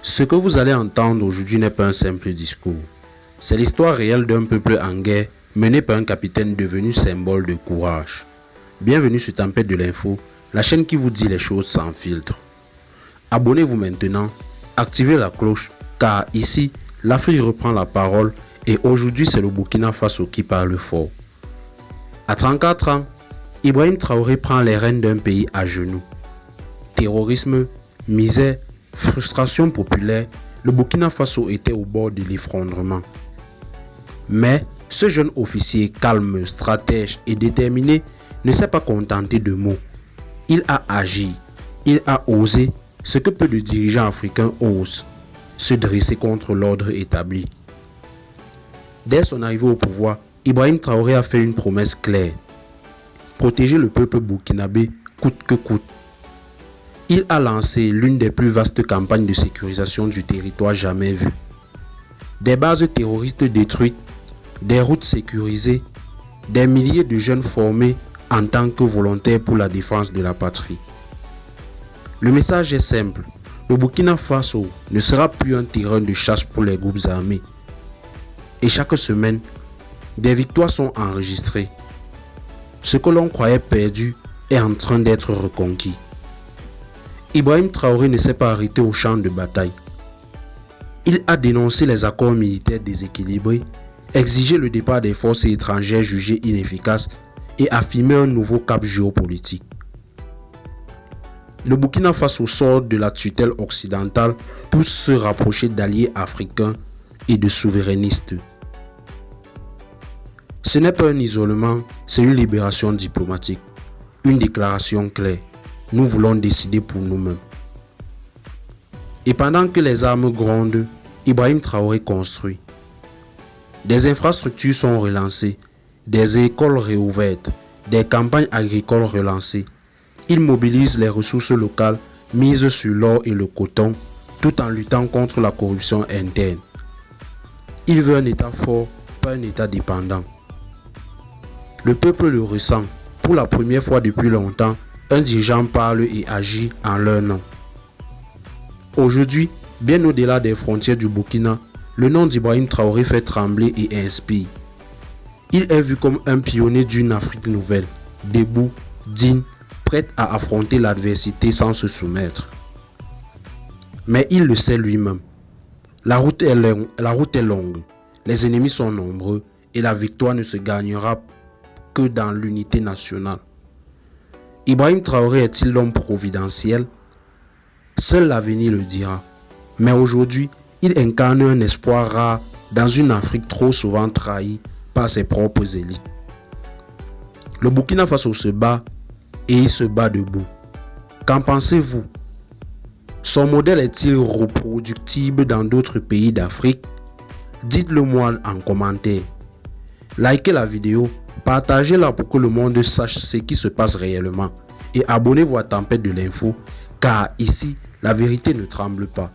Ce que vous allez entendre aujourd'hui n'est pas un simple discours. C'est l'histoire réelle d'un peuple en guerre mené par un capitaine devenu symbole de courage. Bienvenue sur Tempête de l'info, la chaîne qui vous dit les choses sans filtre. Abonnez-vous maintenant, activez la cloche, car ici, l'Afrique reprend la parole et aujourd'hui c'est le Burkina Faso qui parle fort. À 34 ans, Ibrahim Traoré prend les rênes d'un pays à genoux. Terrorisme, misère, frustration populaire, le Burkina Faso était au bord de l'effondrement. Mais ce jeune officier calme, stratège et déterminé ne s'est pas contenté de mots. Il a agi, il a osé ce que peu de dirigeants africains osent, se dresser contre l'ordre établi. Dès son arrivée au pouvoir, Ibrahim Traoré a fait une promesse claire: protéger le peuple burkinabé coûte que coûte. Il a lancé l'une des plus vastes campagnes de sécurisation du territoire jamais vues. Des bases terroristes détruites, des routes sécurisées, des milliers de jeunes formés en tant que volontaires pour la défense de la patrie. Le message est simple: le Burkina Faso ne sera plus un terrain de chasse pour les groupes armés. Et chaque semaine, des victoires sont enregistrées. Ce que l'on croyait perdu est en train d'être reconquis. Ibrahim Traoré ne s'est pas arrêté au champ de bataille. Il a dénoncé les accords militaires déséquilibrés, exigé le départ des forces étrangères jugées inefficaces et affirmé un nouveau cap géopolitique. Le Burkina Faso sort de la tutelle occidentale pour se rapprocher d'alliés africains et de souverainistes. Ce n'est pas un isolement, c'est une libération diplomatique, une déclaration claire. Nous voulons décider pour nous-mêmes. Et pendant que les armes grondent, Ibrahim Traoré construit. Des infrastructures sont relancées, des écoles réouvertes, des campagnes agricoles relancées. Il mobilise les ressources locales mises sur l'or et le coton, tout en luttant contre la corruption interne. Il veut un État fort, pas un État dépendant. Le peuple le ressent. Pour la première fois depuis longtemps, un dirigeant parle et agit en leur nom. Aujourd'hui, bien au-delà des frontières du Burkina, le nom d'Ibrahim Traoré fait trembler et inspire. Il est vu comme un pionnier d'une Afrique nouvelle, debout, digne, prête à affronter l'adversité sans se soumettre. Mais il le sait lui-même. La route est longue, les ennemis sont nombreux et la victoire ne se gagnera que dans l'unité nationale. Ibrahim Traoré est-il l'homme providentiel? Seul l'avenir le dira. Mais aujourd'hui, il incarne un espoir rare dans une Afrique trop souvent trahie par ses propres élites. Le Burkina Faso se bat et il se bat debout. Qu'en pensez-vous? Son modèle est-il reproductible dans d'autres pays d'Afrique? Dites-le moi en commentaire. Likez la vidéo, partagez-la pour que le monde sache ce qui se passe réellement et abonnez-vous à Tempête de l'info, car ici, la vérité ne tremble pas.